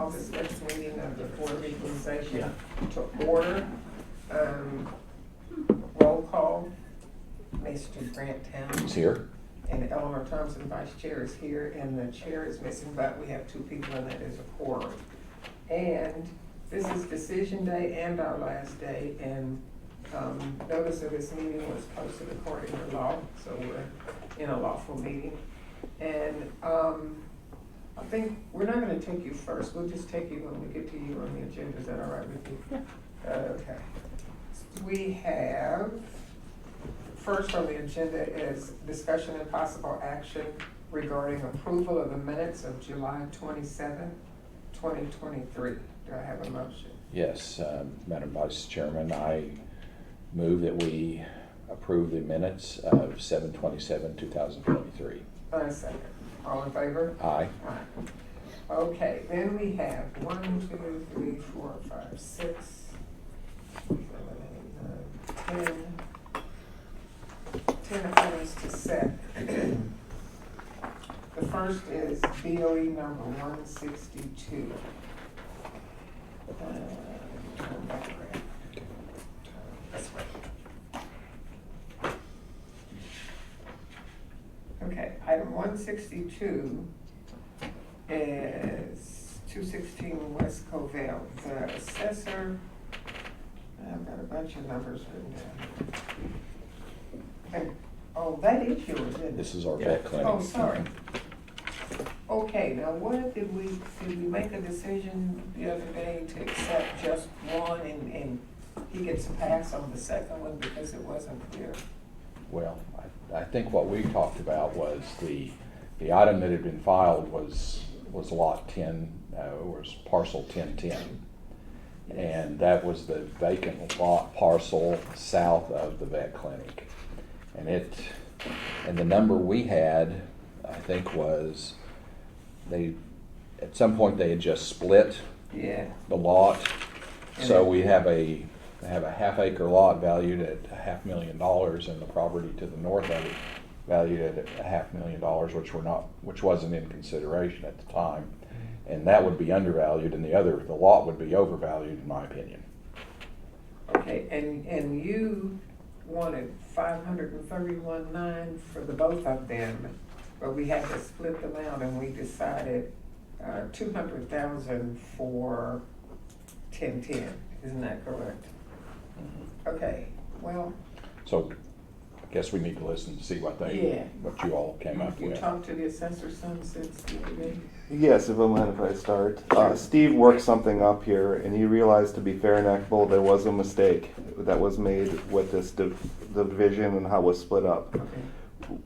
call this next meeting of the Board of Equalization to order. Roll call, Mr. Grant Town. He's here. And Eleanor Thompson, Vice Chair, is here, and the Chair is missing, but we have two people, and that is a quorum. And this is decision day and our last day, and notice of this meeting was posted according to law, so we're in a lawful meeting. And I think we're not gonna take you first, we'll just take you when we get to you on the agenda. Is that all right with you? Yeah. Okay. We have, first on the agenda is discussion and possible action regarding approval of the minutes of July 27, 2023. Do I have a motion? Yes, Madam Vice Chairman, I move that we approve the minutes of 7/27/2023. A second. All in favor? Aye. Aye. Okay, then we have 1, 2, 3, 4, 5, 6, 7, 8, 9, 10 items to set. The first is BOE number 162. Turn back around. This way. Okay, item 162 is 216 West Covell. The assessor, I've got a bunch of numbers written down. And, oh, that is yours, isn't it? This is our vet clinic. Oh, sorry. Okay, now what did we make a decision the other day to accept just one and he gets a pass on the second one because it wasn't clear? Well, I think what we talked about was the item that had been filed was lot 10, was parcel 1010. And that was the vacant lot parcel south of the vet clinic. And the number we had, I think, was at some point they had just split the lot. So we have a half-acre lot valued at $500,000, and the property to the north of it valued at $500,000, which wasn't in consideration at the time, and that would be undervalued, and the lot would be overvalued, in my opinion. Okay, and you wanted $531,900 for the both of them, but we had to split them out, and we decided $200,000 for 1010. Isn't that correct? Okay, well. So I guess we need to listen to see what you all came up You with. talked to the assessor's son since the beginning? Yes, if I mind if I start. Steve worked something up here, and he realized, to be fair and equitable, there was a mistake that was made with this division and how it was split up. Okay.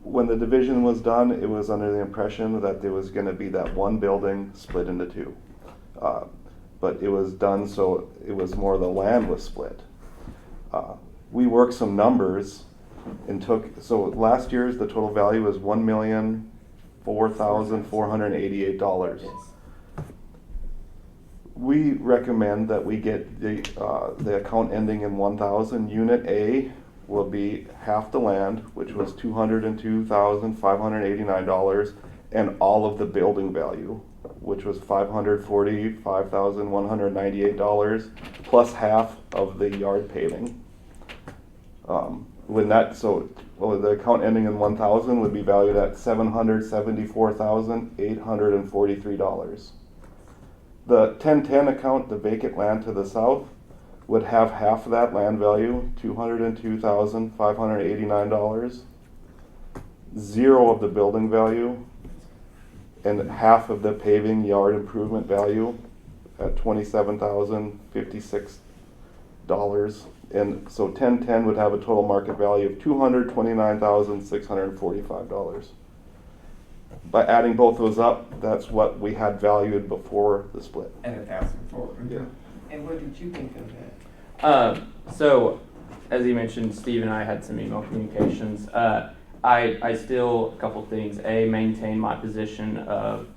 When the division was done, it was under the impression that there was going to be that one building split into two. But it was done so it was more the land was split. We worked some numbers and so last year's the total value was $1,004,488. Yes. We recommend that we get the account ending in 1,000. Unit A will be half the land, which was $202,589, and all of the building value, which was $545,198, plus half of the yard paving. The account ending in 1,000 would be valued at $774,843. The 1010 account, the vacant land to the south, would have half of that land value, $202,589, zero of the building value, and half of the paving yard improvement value at $27,056. And so 1010 would have a total market value of $229,645. By adding both those up, that's what we had valued before the split. At $1,004. Yeah. And what did you think of that? So, as you mentioned, Steve and I had some email communications. I still, a couple things. A, maintain my position of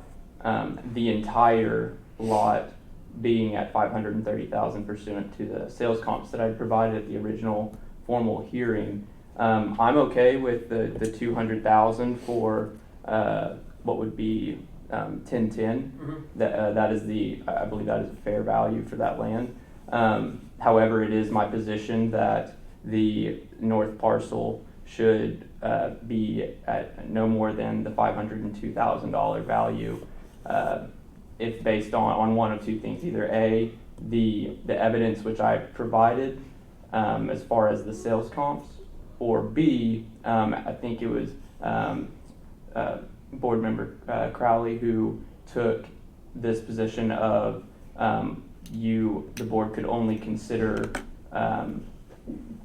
the entire lot being at $530,000 pursuant to the sales comps that I provided at the original formal hearing. I'm okay with the $200,000 for what would be 1010. Mhm. That is I believe that is a fair value for that land. However, it is my position that the north parcel should be at no more than the $502,000 value, if based on one of two things: either A, the evidence which I provided as far as the sales comps, or B, I think it was board member Crowley who took this position of the board could only consider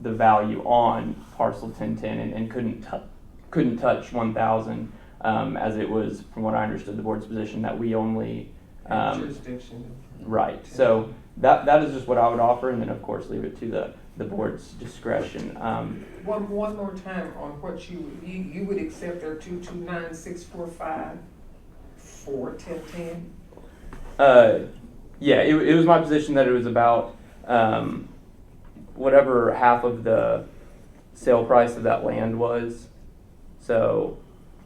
the value on parcel 1010 and couldn't touch 1,000, as it was, from what I understood, the board's position that we only Jurisdiction. right. So that is just what I would offer, and then of course leave it to the board's discretion. One more time on what you would accept their 229,645 for 1010? Yeah, it was my position that it was about whatever half of the sale price of that land was. So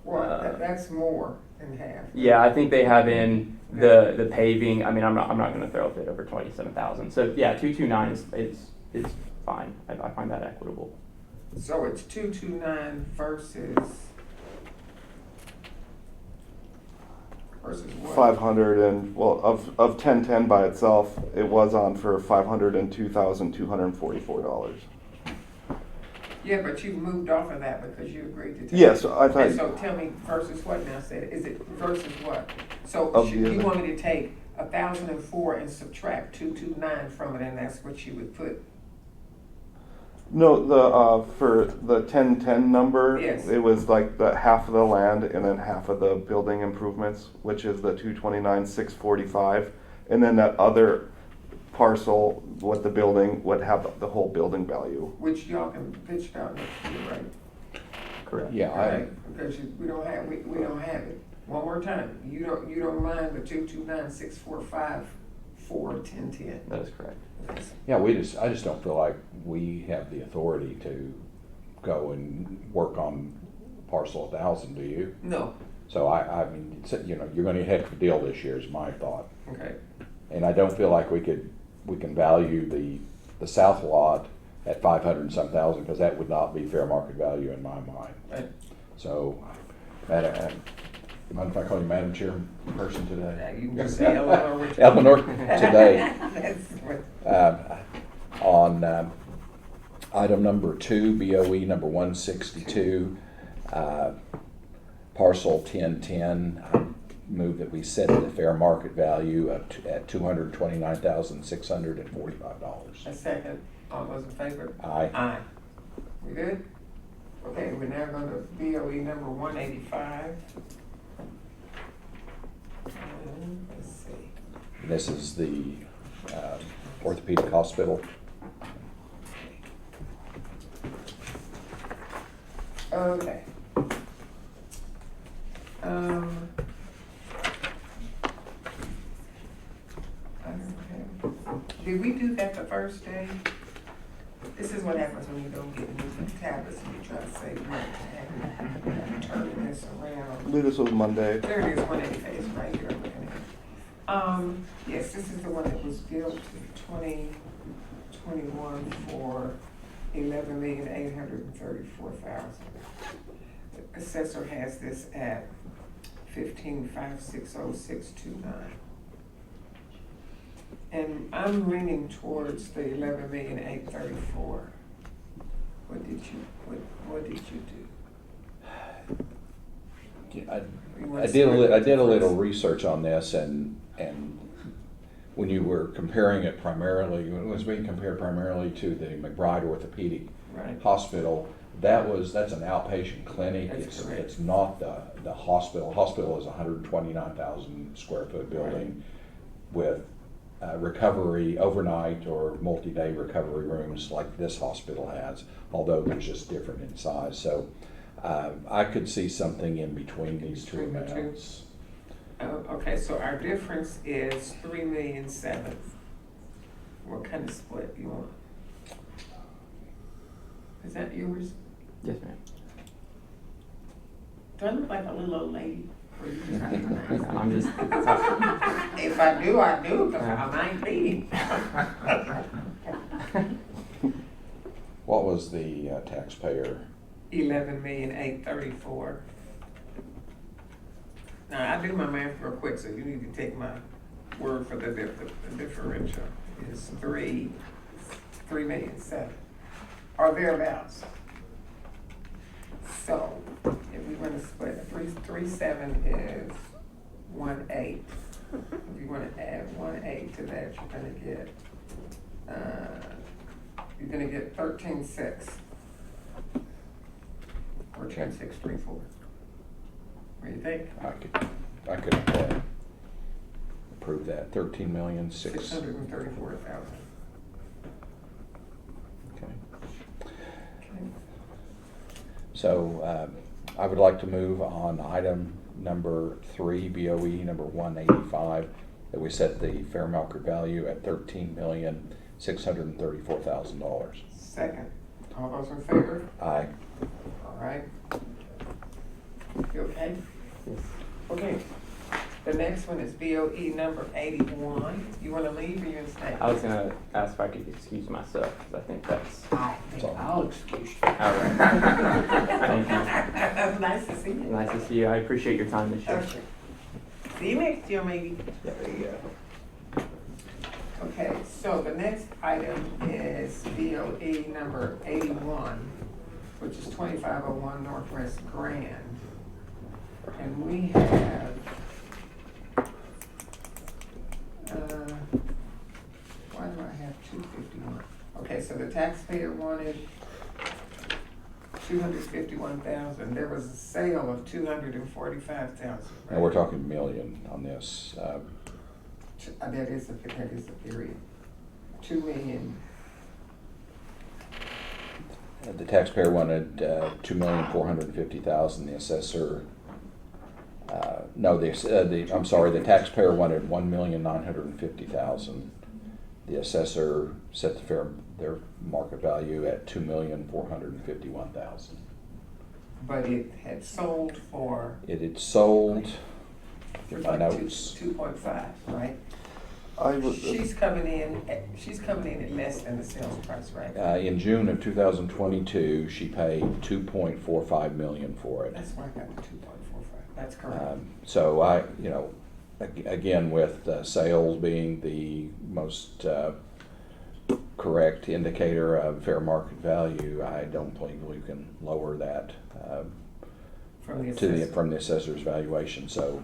Well, that's more than half. yeah, I think they have in the paving. I mean, I'm not going to throw a bid over 27,000. So yeah, 229 is fine. I find that equitable. So it's 229 versus what? 500 and, well, of 1010 by itself, it was on for $502,244. Yeah, but you moved off of that because you agreed to take. Yes, I thought. And so tell me versus what now, said, is it versus what? So Of the you other. want me to take 1,004 and subtract 229 from it, and that's what you would put? No, for the 1010 number, Yes. it was like the half of the land and then half of the building improvements, which is the 229,645, and then that other parcel with the building would have the whole building value. Which y'all can bitch about next year, right? Correct. Yeah, Right, because we don't have it. One more time, you don't mind the 229,645 for 1010? That is correct. yeah, I just don't feel like we have the authority to go and work on parcel 1,000, do you? No. So I mean, you're gonna have a heck of a deal this year is my thought. Okay. And I don't feel like we can value the south lot at 500 and some thousand, because that would not be fair market value in my mind. Right. So, Madam, you mind if I call you Madam Chairperson today? Yeah, you can just say Eleanor. which- Eleanor, today. That's what- On item number 2, BOE number 162, parcel 1010, I move that we set the fair market value at $229,645. A second. All those in favor? Aye. Aye. We good? Okay, we're now going to BOE number 185. Let's see. This is the orthopedic hospital. Okay. I don't have, did we do that the first day? This is what happens when you don't get new tablets and you try to save money. Turning this I around. believe this was Monday. There it is, 185, it's right here, I'm looking at it. Yes, this is the one that was built in 2021 for $11,834,000. The assessor has this at 15,560,629. And I'm leaning towards the 11,834,000. What did you do? I You wanna I did a split it little first? research on this, and when you were comparing it primarily, when it was being compared primarily to the McBride Orthopedic Right. Hospital, that's an outpatient clinic. That's correct. It's not the hospital. Hospital is a 129,000 square foot building with recovery overnight or multi-day recovery rooms like this hospital has, although they're just different in size. So I could see something in between these two Between the two. amounts. Okay, so our difference is 3,007,000. What kind of split you want? Is that yours? Yes, ma'am. Do I look like a little old lady? Or you just have to- I'm just, If I do, I do, because I ain't leading. What was the taxpayer? 11,834,000. Now, I do my math real quick, so you need to take my word for the differential. It's 3,700,000, or thereabouts. So, if we want to split, 3,700,000 is 1,800,000. If you want to add 1,800,000 to that, you're gonna get 13,600,000. Or 10,634. What do you think? I could approve that. 13,000,000 634,000. Okay. Okay. So I would like to move on item number 3, BOE number 185, that we set the fair market value at $13,634,000. Second. All those in favor? Aye. All right. You okay? Okay. The next one is BOE number 81. You want to leave or you want to stay? I was gonna ask if I could excuse myself, because I think that's, I think I'll excuse you. all right. Thank you. Nice to see you. Nice to see you. I appreciate your time this year. Okay. See you next year, maybe. There you go. Okay, so the next item is BOE number 81, which is 2501 Northwest Grand. And we have, why do I have 251? Okay, so the taxpayer wanted 251,000. There was a sale of 245,000. And we're talking million on this. That is a period. 2,000,000. The taxpayer wanted 2,450,000. The assessor, I'm sorry, the taxpayer wanted 1,950,000. The assessor set their market value at 2,451,000. But it had sold for. It had sold. Get my like notes. 2.5, right? I would, She's coming in at less than the sales price, right? In June of 2022, she paid $2.45 million for it. That's why I got the 2.45. That's correct. So again, with sales being the most correct indicator of fair market value, I don't believe we can lower that From the from assessor. the assessor's valuation. So,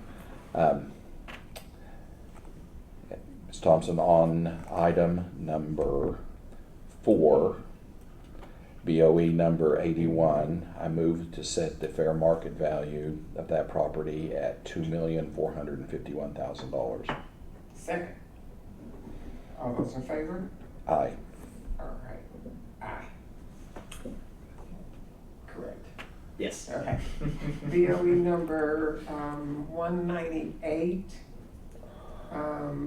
Ms. Thompson, on item number 4, BOE number 81, I move to set the fair market value of that property at $2,451,000. Second. All those in favor? Aye. All right. Aye. Correct. Yes. Okay. BOE number 198,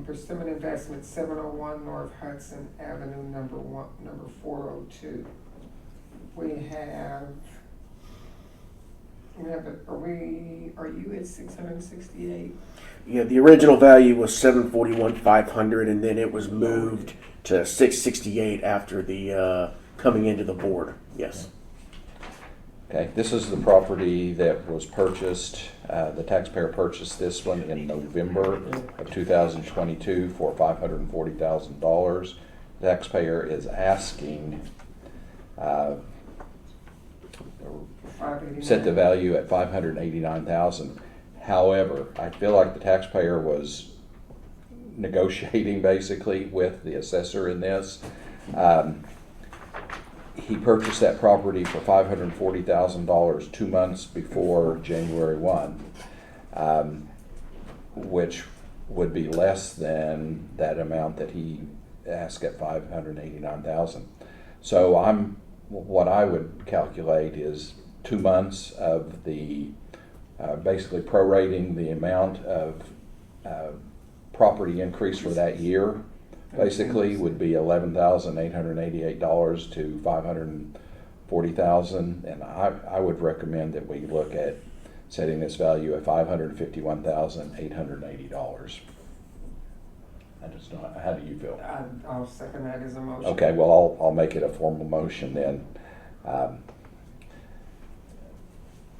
Persimmon Investments, 701 North Hudson Avenue, number 402. We have, are you at 668? Yeah, the original value was 741,500, and then it was moved to 668 after the coming into the board. Yes. Okay, this is the property that was purchased. The taxpayer purchased this one in November of 2022 for $540,000. The taxpayer is asking set the value at $589,000. However, I feel like the taxpayer was negotiating basically with the assessor in this. He purchased that property for $540,000 2 months before January 1, which would be less than that amount that he asked at $589,000. So what I would calculate is 2 months of the basically prorating the amount of property increase for that year. Basically, would be $11,888 to $540,000, and I would recommend that we look at setting this value at $551,880. I just don't, how do you feel? I'll second that as a motion. Okay, well, I'll make it a formal motion then.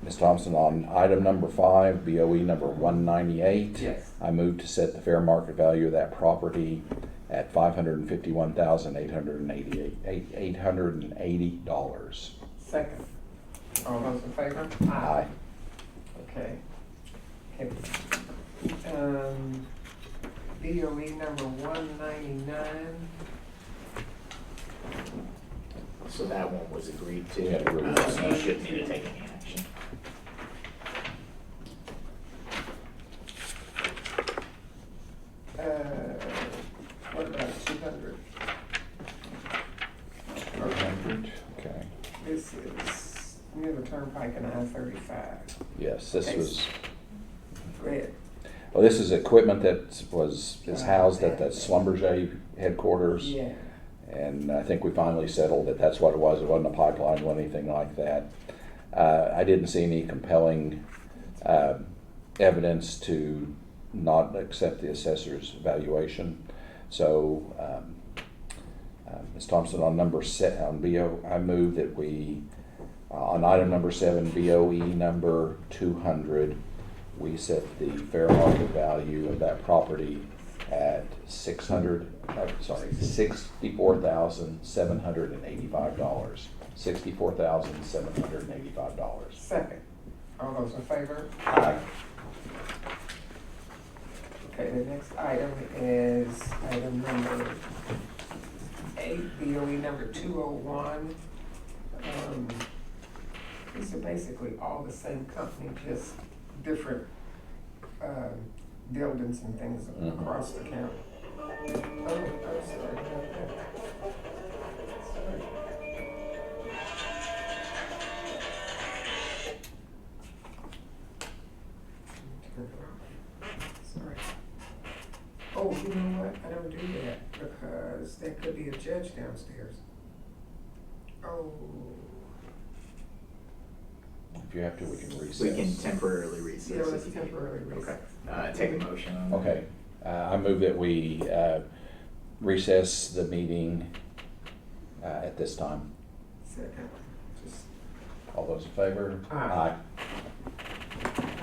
Ms. Thompson, on item number 5, BOE number 198. Yes. I move to set the fair market value of that property at $551,880. Second. All those in favor? Aye. Okay. BOE number 199. So that one was agreed to. Yeah, agreed. So you shouldn't need to take any action. What about 200? 100, okay. This is near the turnpike and I-35. Yes, this Okay. was, Red. well, this is equipment that is housed at the Schlumberger headquarters. Yeah. And I think we finally settled that that's what it was. It wasn't a pipeline or anything like that. I didn't see any compelling evidence to not accept the assessor's valuation. So, Ms. Thompson, on on BO, I move that we, on item number 7, BOE number 200, we set the fair market value of that property at $64,785. $64,785. Second. All those in favor? Aye. Okay, the next item is item number 8, BOE number 201. These are basically all the same company, just different buildings and things across the county. Oh, I'm sorry about that. Sorry. Turn it off. Sorry. Oh, you know what? I don't do that because there could be a judge downstairs. Oh. If you have to, we can recess. We can temporarily recess. Yeah, let's if you need. temporarily recess. Okay, take a motion on that. Okay, I move that we recess the meeting at this time. Second. Just, All those in favor? Aye.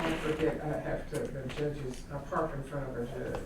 I forget, I have to, the judges, I park in front of a judge.